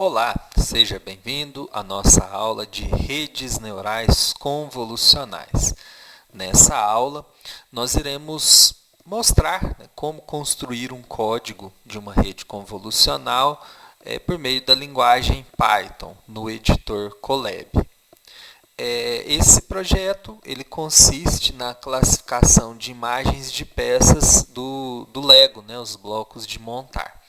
Olá, seja bem-vindo à nossa aula de redes neurais convolucionais. Nessa aula, nós iremos mostrar como construir um código de uma rede convolucional por meio da linguagem Python no editor Colab. Esse projeto ele consiste na classificação de imagens de peças do Lego, os blocos de montar.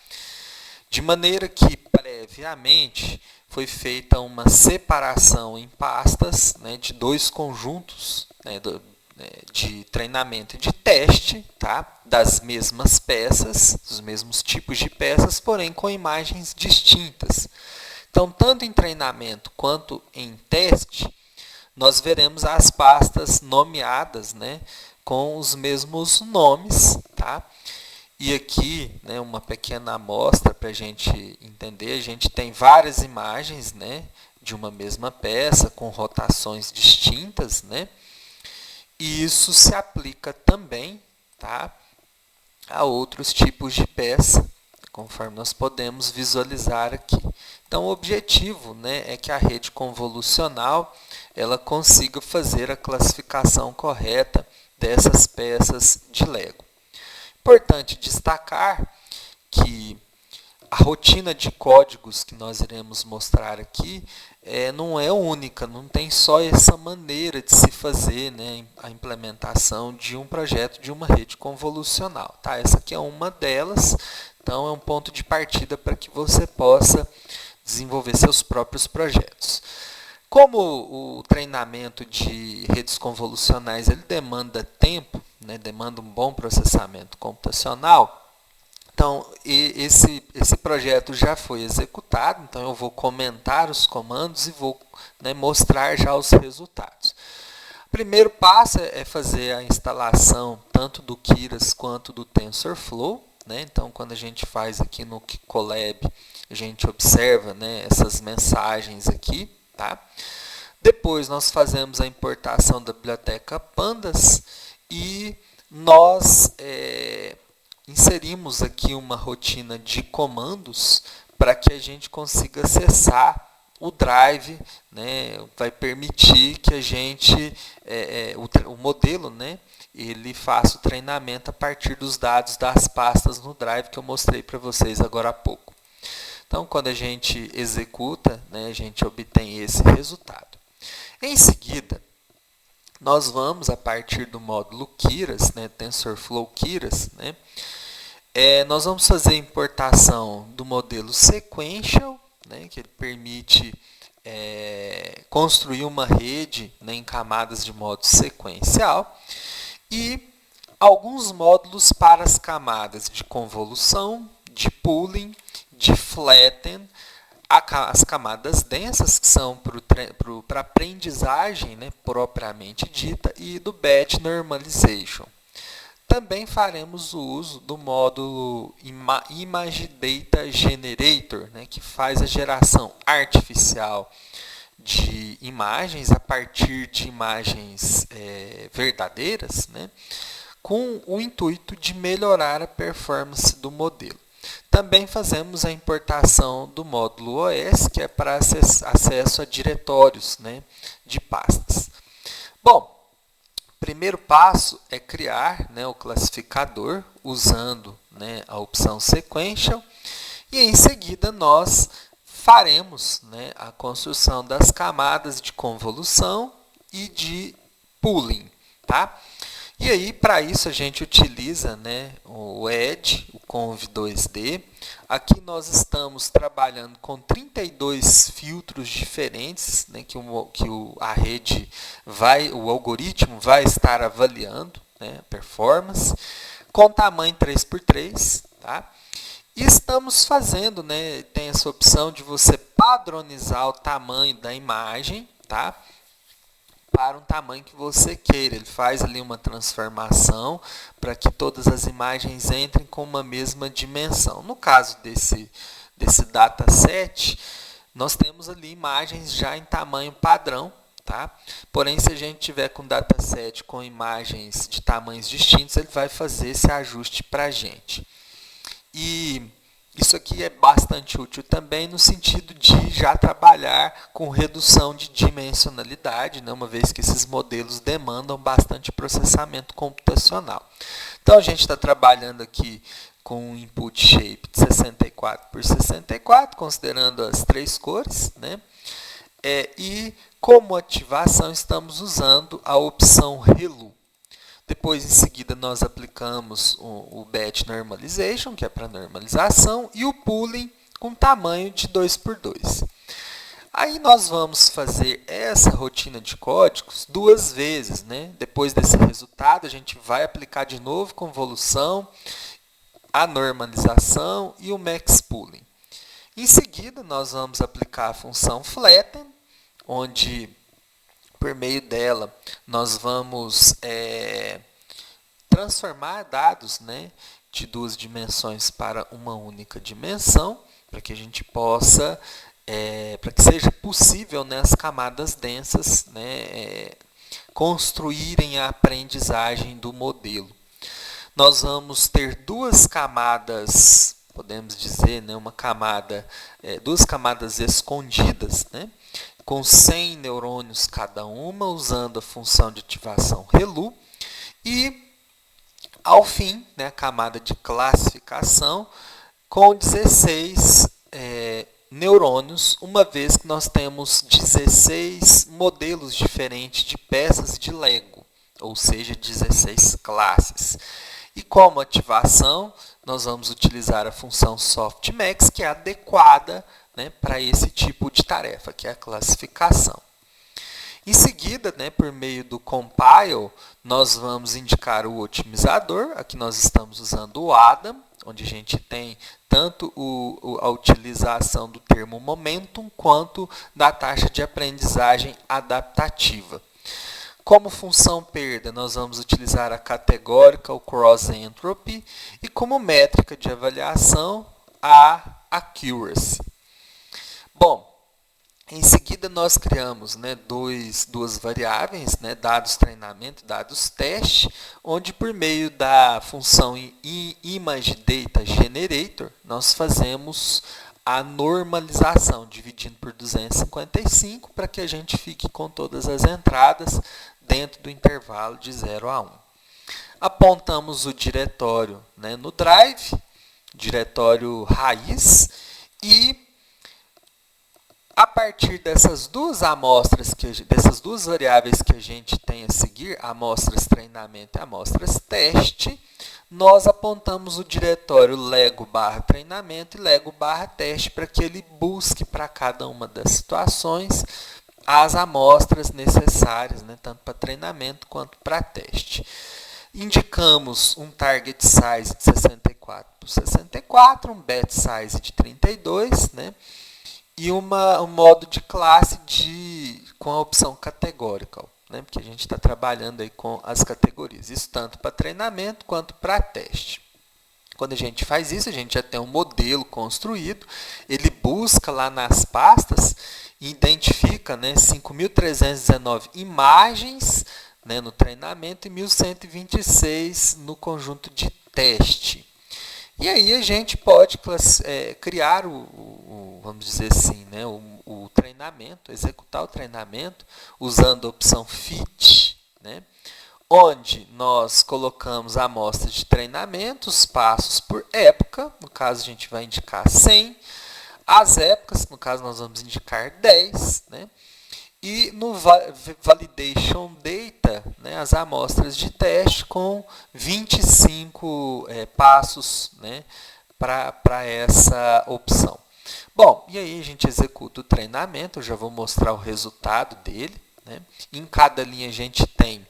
De maneira que, previamente, foi feita uma separação em pastas de dois conjuntos de treinamento e de teste, tá? Das mesmas peças, dos mesmos tipos de peças, porém com imagens distintas. Então, tanto em treinamento quanto em teste, nós veremos as pastas nomeadas com os mesmos nomes, tá? E aqui, uma pequena amostra para a gente entender, a gente tem várias imagens de uma mesma peça com rotações distintas, e isso se aplica também, tá, a outros tipos de peça, conforme nós podemos visualizar aqui. Então, o objetivo é que a rede convolucional ela consiga fazer a classificação correta dessas peças de Lego. Importante destacar que a rotina de códigos que nós iremos mostrar aqui não é única, não tem só essa maneira de se fazer a implementação de um projeto de uma rede convolucional. Tá? Essa aqui é uma delas, então é um ponto de partida para que você possa desenvolver seus próprios projetos. Como o treinamento de redes convolucionais ele demanda tempo, demanda um bom processamento computacional, então esse projeto já foi executado, então eu vou comentar os comandos e vou mostrar já os resultados. O primeiro passo é fazer a instalação tanto do Keras quanto do TensorFlow. Então, quando a gente faz aqui no Colab, a gente observa essas mensagens aqui. Tá? Depois nós fazemos a importação da biblioteca Pandas e nós inserimos aqui uma rotina de comandos para que a gente consiga acessar o Drive, vai permitir que a gente, o modelo, ele faça o treinamento a partir dos dados das pastas no Drive que eu mostrei para vocês agora há pouco. Então, quando a gente executa, a gente obtém esse resultado. Em seguida, nós vamos, a partir do módulo Keras, TensorFlow Keras, nós vamos fazer a importação do modelo Sequential, que ele permite construir uma rede em camadas de modo sequencial, e alguns módulos para as camadas de convolução, de pooling, de flatten, as camadas densas, que são para aprendizagem propriamente dita, e do batch normalization. Também faremos o uso do módulo Image Data Generator, que faz a geração artificial de imagens a partir de imagens verdadeiras, com o intuito de melhorar a performance do modelo. Também fazemos a importação do módulo OS, que é para acesso a diretórios de pastas. Bom, o primeiro passo é criar o classificador usando a opção Sequential, e em seguida nós faremos a construção das camadas de convolução e de pooling. Tá? E aí, para isso, a gente utiliza o Edge, o Conv2D. Aqui nós estamos trabalhando com 32 filtros diferentes a rede o algoritmo vai estar avaliando a performance, com tamanho 3x3. Tá? E estamos fazendo, tem essa opção de você padronizar o tamanho da imagem, tá? Para um tamanho que você queira. Ele faz ali uma transformação para que todas as imagens entrem com uma mesma dimensão. No caso desse dataset, nós temos ali imagens já em tamanho padrão. Tá? Porém, se a gente tiver com dataset com imagens de tamanhos distintos, ele vai fazer esse ajuste para a gente. E Isso aqui é bastante útil também no sentido de já trabalhar com redução de dimensionalidade, né, uma vez que esses modelos demandam bastante processamento computacional. Então, a gente está trabalhando aqui com um input shape de 64 por 64, considerando as três cores, né? E como ativação estamos usando a opção ReLU. Depois, em seguida, nós aplicamos o Batch Normalization, que é para normalização, e o Pooling com tamanho de 2 por 2. Aí nós vamos fazer essa rotina de códigos duas vezes, né? Depois desse resultado, a gente vai aplicar de novo convolução, a normalização e o max pooling. Em seguida, nós vamos aplicar a função flatten, onde, por meio dela, nós vamos transformar dados, né, de duas dimensões para uma única dimensão, para que a gente possa, para que seja possível, né, as camadas densas, né, construírem a aprendizagem do modelo. Nós vamos ter duas camadas, podemos dizer, né, duas camadas escondidas, né, com 100 neurônios cada uma, usando a função de ativação ReLU. E, ao fim, né, a camada de classificação com 16 neurônios, uma vez que nós temos 16 modelos diferentes de peças de Lego, ou seja, 16 classes. E como ativação, nós vamos utilizar a função softmax, que é adequada, né, para esse tipo de tarefa, que é a classificação. Em seguida, né, por meio do compile, nós vamos indicar o otimizador. Aqui nós estamos usando o Adam, onde a gente tem tanto a utilização do termo momentum, quanto da taxa de aprendizagem adaptativa. Como função perda, nós vamos utilizar a categórica, o cross entropy, e como métrica de avaliação, a accuracy. Bom, em seguida nós criamos, né, duas variáveis, né, dados treinamento e dados teste, onde por meio da função ImageDataGenerator, nós fazemos a normalização, dividindo por 255, para que a gente fique com todas as entradas dentro do intervalo de 0 a 1. Apontamos o diretório, né, no Drive, diretório raiz, e a partir dessas duas amostras, dessas duas variáveis que a gente tem a seguir, amostras treinamento e amostras teste, nós apontamos o diretório Lego/treinamento e Lego/teste para que ele busque para cada uma das situações as amostras necessárias, né, tanto para treinamento quanto para teste. Indicamos um target size de 64 por 64, um batch size de 32, né, e um modo de classe com a opção categórica, né, porque a gente está trabalhando aí com as categorias, isso tanto para treinamento quanto para teste. Quando a gente faz isso, a gente já tem um modelo construído, ele busca lá nas pastas e identifica, né, 5.319 imagens, né, no treinamento e 1.126 no conjunto de teste. E aí a gente pode criar vamos dizer assim, né, o treinamento, executar o treinamento usando a opção fit, né, onde nós colocamos a amostra de treinamento, os passos por época, no caso a gente vai indicar 100, as épocas, no caso nós vamos indicar 10, né, e no Validation Data, né, as amostras de teste com 25 passos, né, para essa opção. Bom, e aí a gente executa o treinamento, eu já vou mostrar o resultado dele, né? Em cada linha a gente tem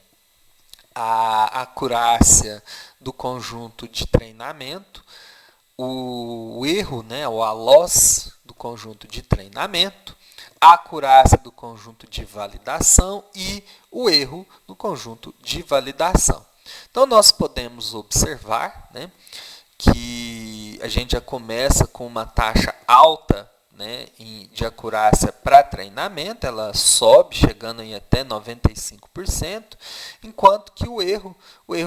a acurácia do conjunto de treinamento, o erro, né, ou a loss do conjunto de treinamento, a acurácia do conjunto de validação e o erro do conjunto de validação. Então, nós podemos observar, né, que a gente já começa com uma taxa alta, né, de acurácia para treinamento, ela sobe, chegando em até 95%, enquanto que o erro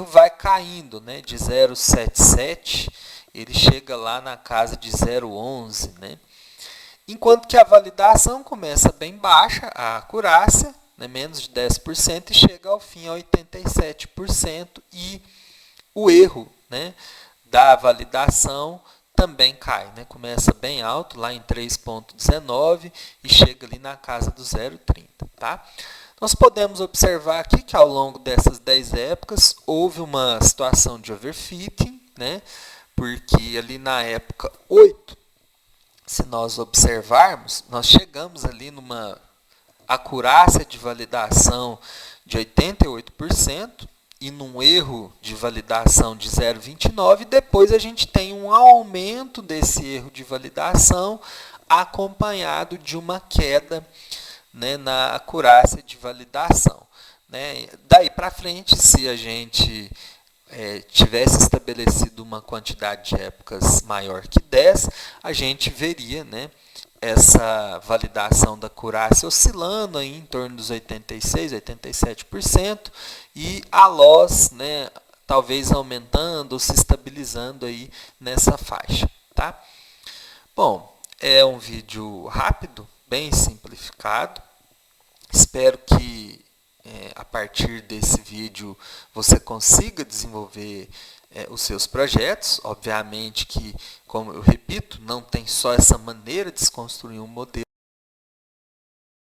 vai caindo, né, de 0,77, ele chega lá na casa de 0,11, né? Enquanto que a validação começa bem baixa, a acurácia, né, menos de 10%, e chega ao fim a 87%, e o erro, né, da validação também cai, né? Começa bem alto, lá em 3,19 e chega ali na casa do 0,30. Tá? Nós podemos observar aqui que ao longo dessas 10 épocas houve uma situação de overfitting, né? Porque ali na época 8, se nós observarmos, nós chegamos ali numa acurácia de validação de 88%, e num erro de validação de 0,29, depois a gente tem um aumento desse erro de validação acompanhado de uma queda, né, na acurácia de validação. Né? Daí para frente, se a gente tivesse estabelecido uma quantidade de épocas maior que 10, a gente veria, né, essa validação da acurácia oscilando aí em torno dos 86%, 87%, e a loss, né, talvez aumentando ou se estabilizando aí nessa faixa. Tá? Bom, é um vídeo rápido, bem simplificado. Espero que a partir desse vídeo você consiga desenvolver os seus projetos. Obviamente que, como eu repito, não tem só essa maneira de se construir um modelo.